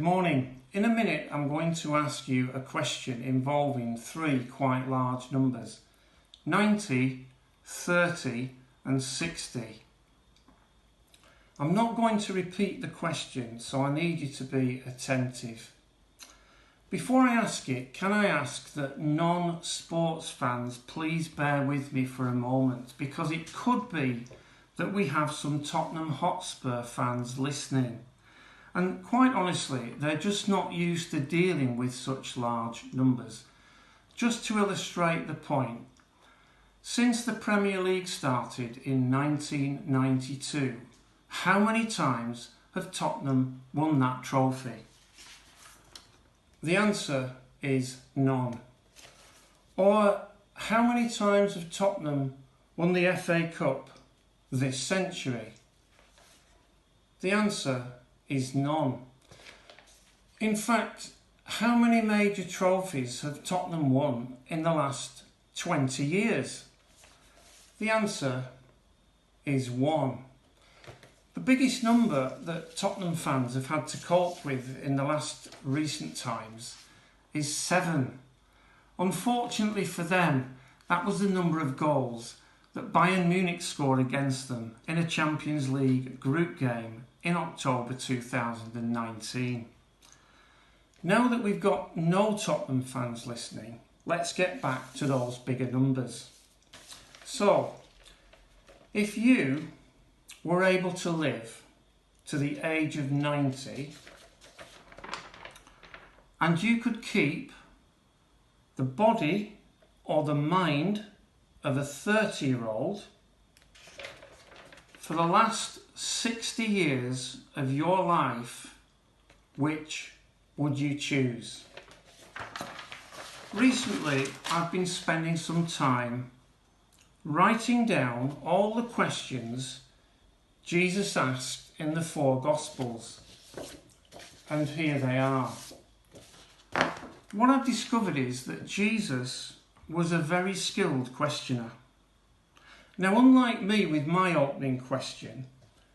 morning. In a minute I'm going to ask you a question involving three quite large numbers: 90, 30 and 60. I'm not going to repeat the question, so I need you to be attentive. Before I ask it, can I ask that non-sports fans please bear with me for a moment, because it could be that we have some Tottenham Hotspur fans listening. And quite honestly, they're just not used to dealing with such large numbers. Just to illustrate the point, since the Premier League started in 1992, how many times have Tottenham won that trophy? The answer is none. Or how many times have Tottenham won the FA Cup this century? The answer is none. In fact, how many major trophies have Tottenham won in the last 20 years? The answer is one. The biggest number that Tottenham fans have had to cope with in the last recent times is 7. Unfortunately for them, that was the number of goals that Bayern Munich scored against them in a Champions League group game in October 2019. Now that we've got no Tottenham fans listening, let's get back to those bigger numbers. So, if you were able to live to the age of 90 and you could keep the body or the mind of a 30-year-old for the last 60 years of your life, which would you choose? Recently, I've been spending some time writing down all the questions Jesus asked in the 4 Gospels, and here they are. What I've discovered is that Jesus was a very skilled questioner. Now, unlike me with my opening question,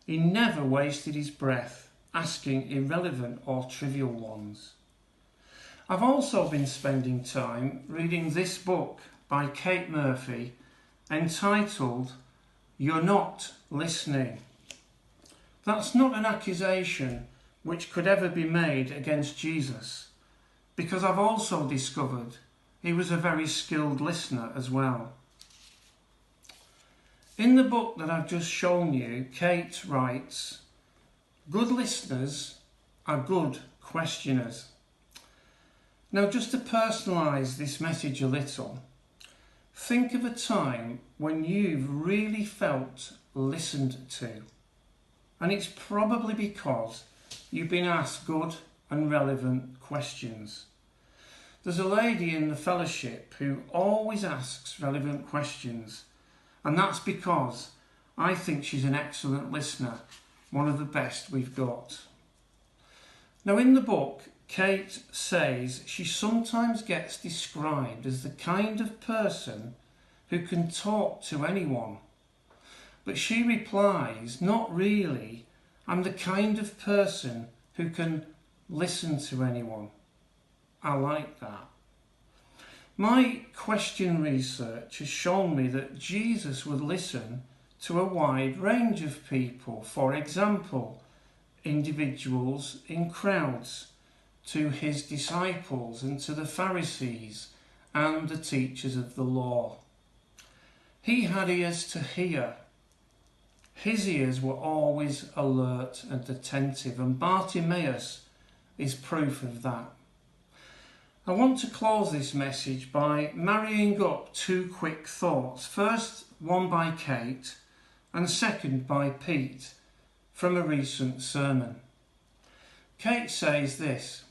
he never wasted his breath asking irrelevant or trivial ones. I've also been spending time reading this book by Kate Murphy entitled "You're Not Listening." That's not an accusation which could ever be made against Jesus, because I've also discovered he was a very skilled listener as well. In the book that I've just shown you, Kate writes, "Good listeners are good questioners." Now, just to personalise this message a little, think of a time when you've really felt listened to. And it's probably because you've been asked good and relevant questions. There's a lady in the fellowship who always asks relevant questions, and that's because I think she's an excellent listener, one of the best we've got. Now, in the book, Kate says she sometimes gets described as the kind of person who can talk to anyone. But she replies, "Not really. I'm the kind of person who can listen to anyone." I like that. My question research has shown me that Jesus would listen to a wide range of people. For example, individuals in crowds, to his disciples and to the Pharisees and the teachers of the law. He had ears to hear. His ears were always alert and attentive, and Bartimaeus is proof of that. I want to close this message by marrying up 2 quick thoughts. First, one by Kate, and second by Pete, from a recent sermon. Kate says this: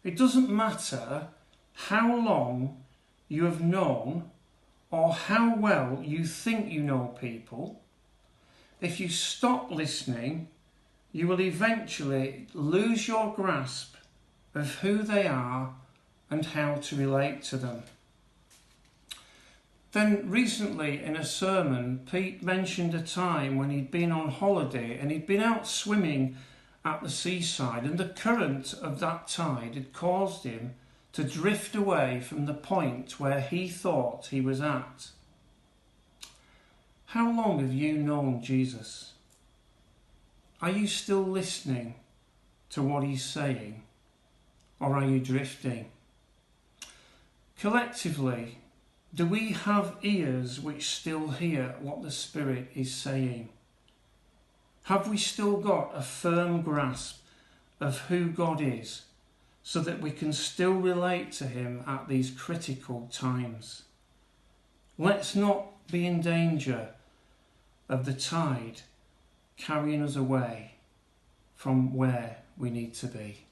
"It doesn't matter how long you have known or how well you think you know people. If you stop listening, you will eventually lose your grasp of who they are and how to relate to them." Then recently in a sermon, Pete mentioned a time when he'd been on holiday and he'd been out swimming at the seaside, and the current of that tide had caused him to drift away from the point where he thought he was at. How long have you known Jesus? Are you still listening to what he's saying, or are you drifting? Collectively, do we have ears which still hear what the Spirit is saying? Have we still got a firm grasp of who God is, so that we can still relate to him at these critical times? Let's not be in danger of the tide carrying us away from where we need to be.